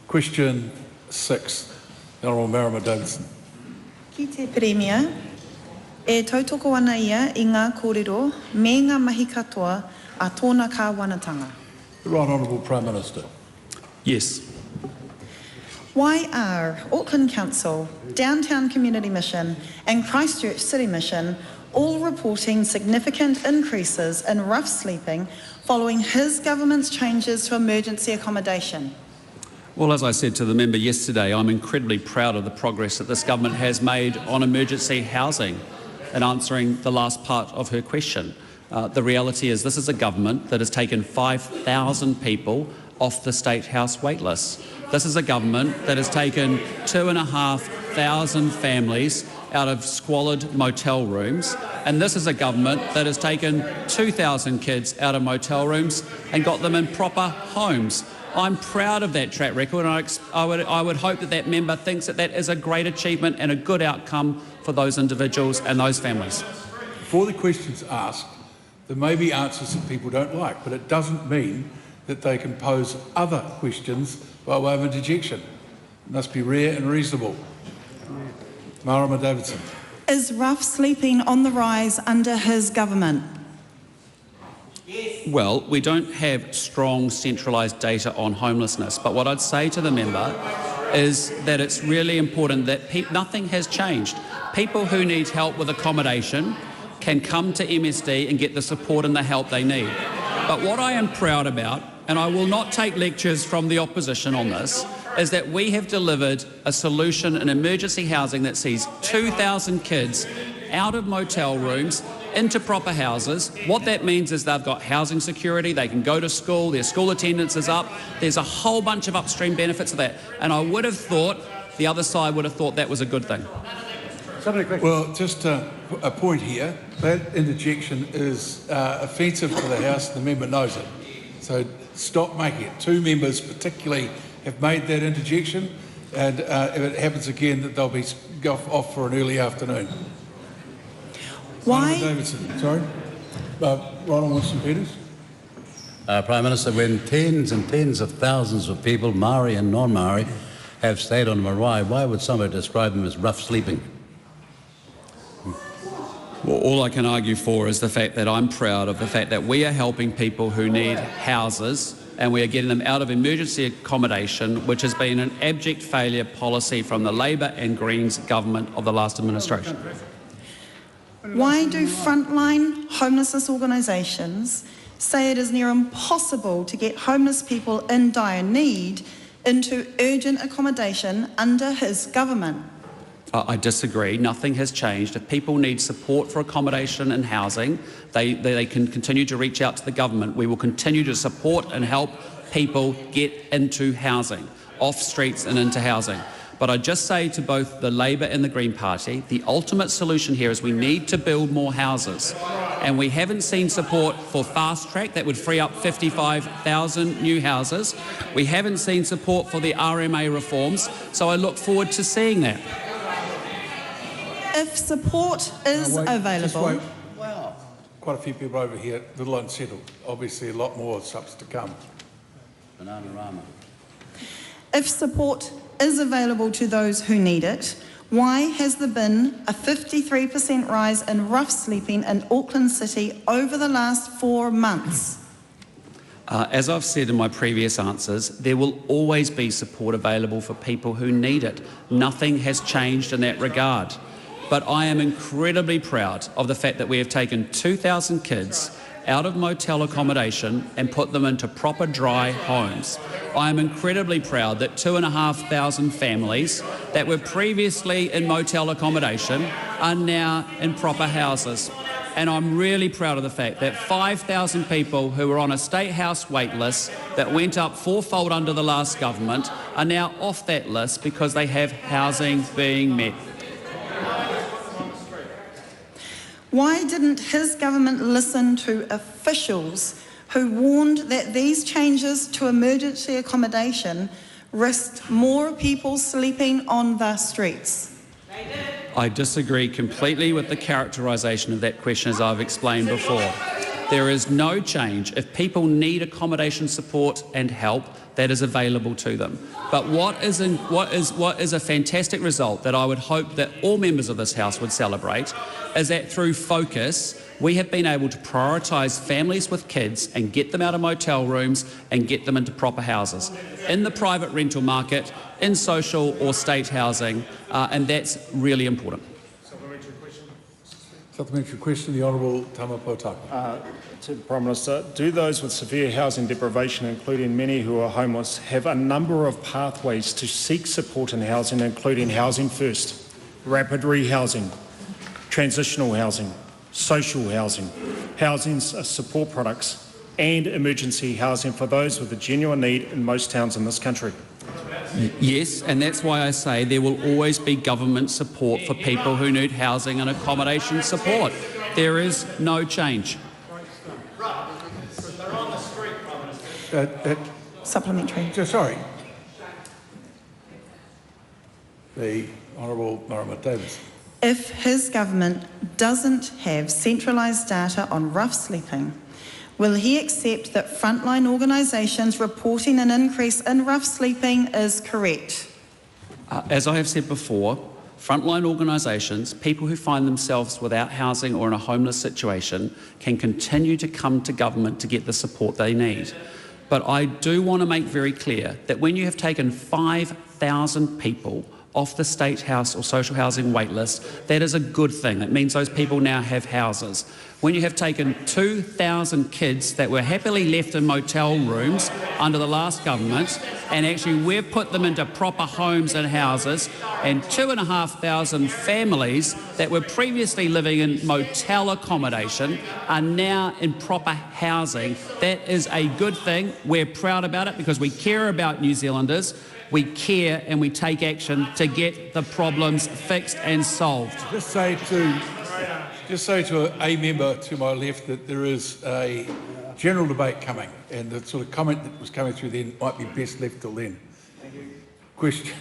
Question 6, the Honourable Marama Davidson. Ki te Premier, e tautoko ana ia I ngā kōrero me ngā mahi katoa a tōna kāwanatanga. The Right Honourable Prime Minister. Yes. Why are Auckland Council, Downtown Community Mission and Christchurch City Mission all reporting significant increases in rough sleeping following his government's changes to emergency accommodation? Well, as I said to the member yesterday, I'm incredibly proud of the progress that this government has made on emergency housing and answering the last part of her question. The reality is this is a government that has taken 5,000 people off the State House wait list. This is a government that has taken 2,500 families out of squalid motel rooms, and this is a government that has taken 2,000 kids out of motel rooms and got them in proper homes. I'm proud of that track record, and I would hope that that member thinks that that is a great achievement and a good outcome for those individuals and those families. Before the question's asked, there may be answers that people don't like, but it doesn't mean that they can pose other questions by way of interjection. It must be rare and reasonable. Marama Davidson. Is rough sleeping on the rise under his government? Well, we don't have strong centralised data on homelessness, but what I'd say to the member is that it's really important that nothing has changed. People who need help with accommodation can come to MSD and get the support and the help they need. But what I am proud about, and I will not take lectures from the opposition on this, is that we have delivered a solution in emergency housing that sees 2,000 kids out of motel rooms into proper houses. What that means is they've got housing security, they can go to school, their school attendance is up, there's a whole bunch of upstream benefits of that. And I would have thought, the other side would have thought that was a good thing. Well, just a point here, that interjection is offensive to the House, the member knows it. So stop making it. Two members particularly have made that interjection, and if it happens again, that they'll be off for an early afternoon. Why? Davidson, sorry. Ronald Wilson-Peters. Prime Minister, when tens and tens of thousands of people, Maori and non-Maori, have stayed on Marae, why would somebody describe them as rough sleeping? Well, all I can argue for is the fact that I'm proud of the fact that we are helping people who need houses, and we are getting them out of emergency accommodation, which has been an abject failure policy from the Labor and Greens government of the last administration. Why do frontline homelessness organisations say it is near impossible to get homeless people in dire need into urgent accommodation under his government? I disagree. Nothing has changed. If people need support for accommodation and housing, they can continue to reach out to the government. We will continue to support and help people get into housing, off streets and into housing. But I just say to both the Labor and the Green Party, the ultimate solution here is we need to build more houses. And we haven't seen support for fast track that would free up 55,000 new houses. We haven't seen support for the RMA reforms, so I look forward to seeing that. If support is available... Wow. Quite a few people over here, a little unsettled. Obviously a lot more stuff's to come. Marama. If support is available to those who need it, why has there been a 53% rise in rough sleeping in Auckland City over the last 4 months? As I've said in my previous answers, there will always be support available for people who need it. Nothing has changed in that regard. But I am incredibly proud of the fact that we have taken 2,000 kids out of motel accommodation and put them into proper dry homes. I am incredibly proud that 2,500 families that were previously in motel accommodation are now in proper houses. And I'm really proud of the fact that 5,000 people who were on a State House wait list that went up fourfold under the last government are now off that list because they have housing being met. Why didn't his government listen to officials who warned that these changes to emergency accommodation risked more people sleeping on the streets? I disagree completely with the characterisation of that question, as I've explained before. There is no change. If people need accommodation support and help, that is available to them. But what is a fantastic result that I would hope that all members of this House would celebrate is that through focus, we have been able to prioritise families with kids and get them out of motel rooms and get them into proper houses, in the private rental market, in social or state housing, and that's really important. Supplementary question, the Honourable Tama Potaka. To the Prime Minister, do those with severe housing deprivation, including many who are homeless, have a number of pathways to seek support in housing, including Housing First, rapid rehousing, transitional housing, social housing, housing support products and emergency housing for those with a genuine need in most towns in this country? Yes, and that's why I say there will always be government support for people who need housing and accommodation support. There is no change. Supplementary. Sorry. The Honourable Marama Davidson. If his government doesn't have centralised data on rough sleeping, will he accept that frontline organisations reporting an increase in rough sleeping is correct? As I have said before, frontline organisations, people who find themselves without housing or in a homeless situation, can continue to come to government to get the support they need. But I do want to make very clear that when you have taken 5,000 people off the State House or social housing wait list, that is a good thing. That means those people now have houses. When you have taken 2,000 kids that were happily left in motel rooms under the last government, and actually we've put them into proper homes and houses, and 2,500 families that were previously living in motel accommodation are now in proper housing, that is a good thing. We're proud about it because we care about New Zealanders. We care and we take action to get the problems fixed and solved. Just say to a member to my left that there is a general debate coming, and the sort of comment that was coming through then might be best left till then. Question.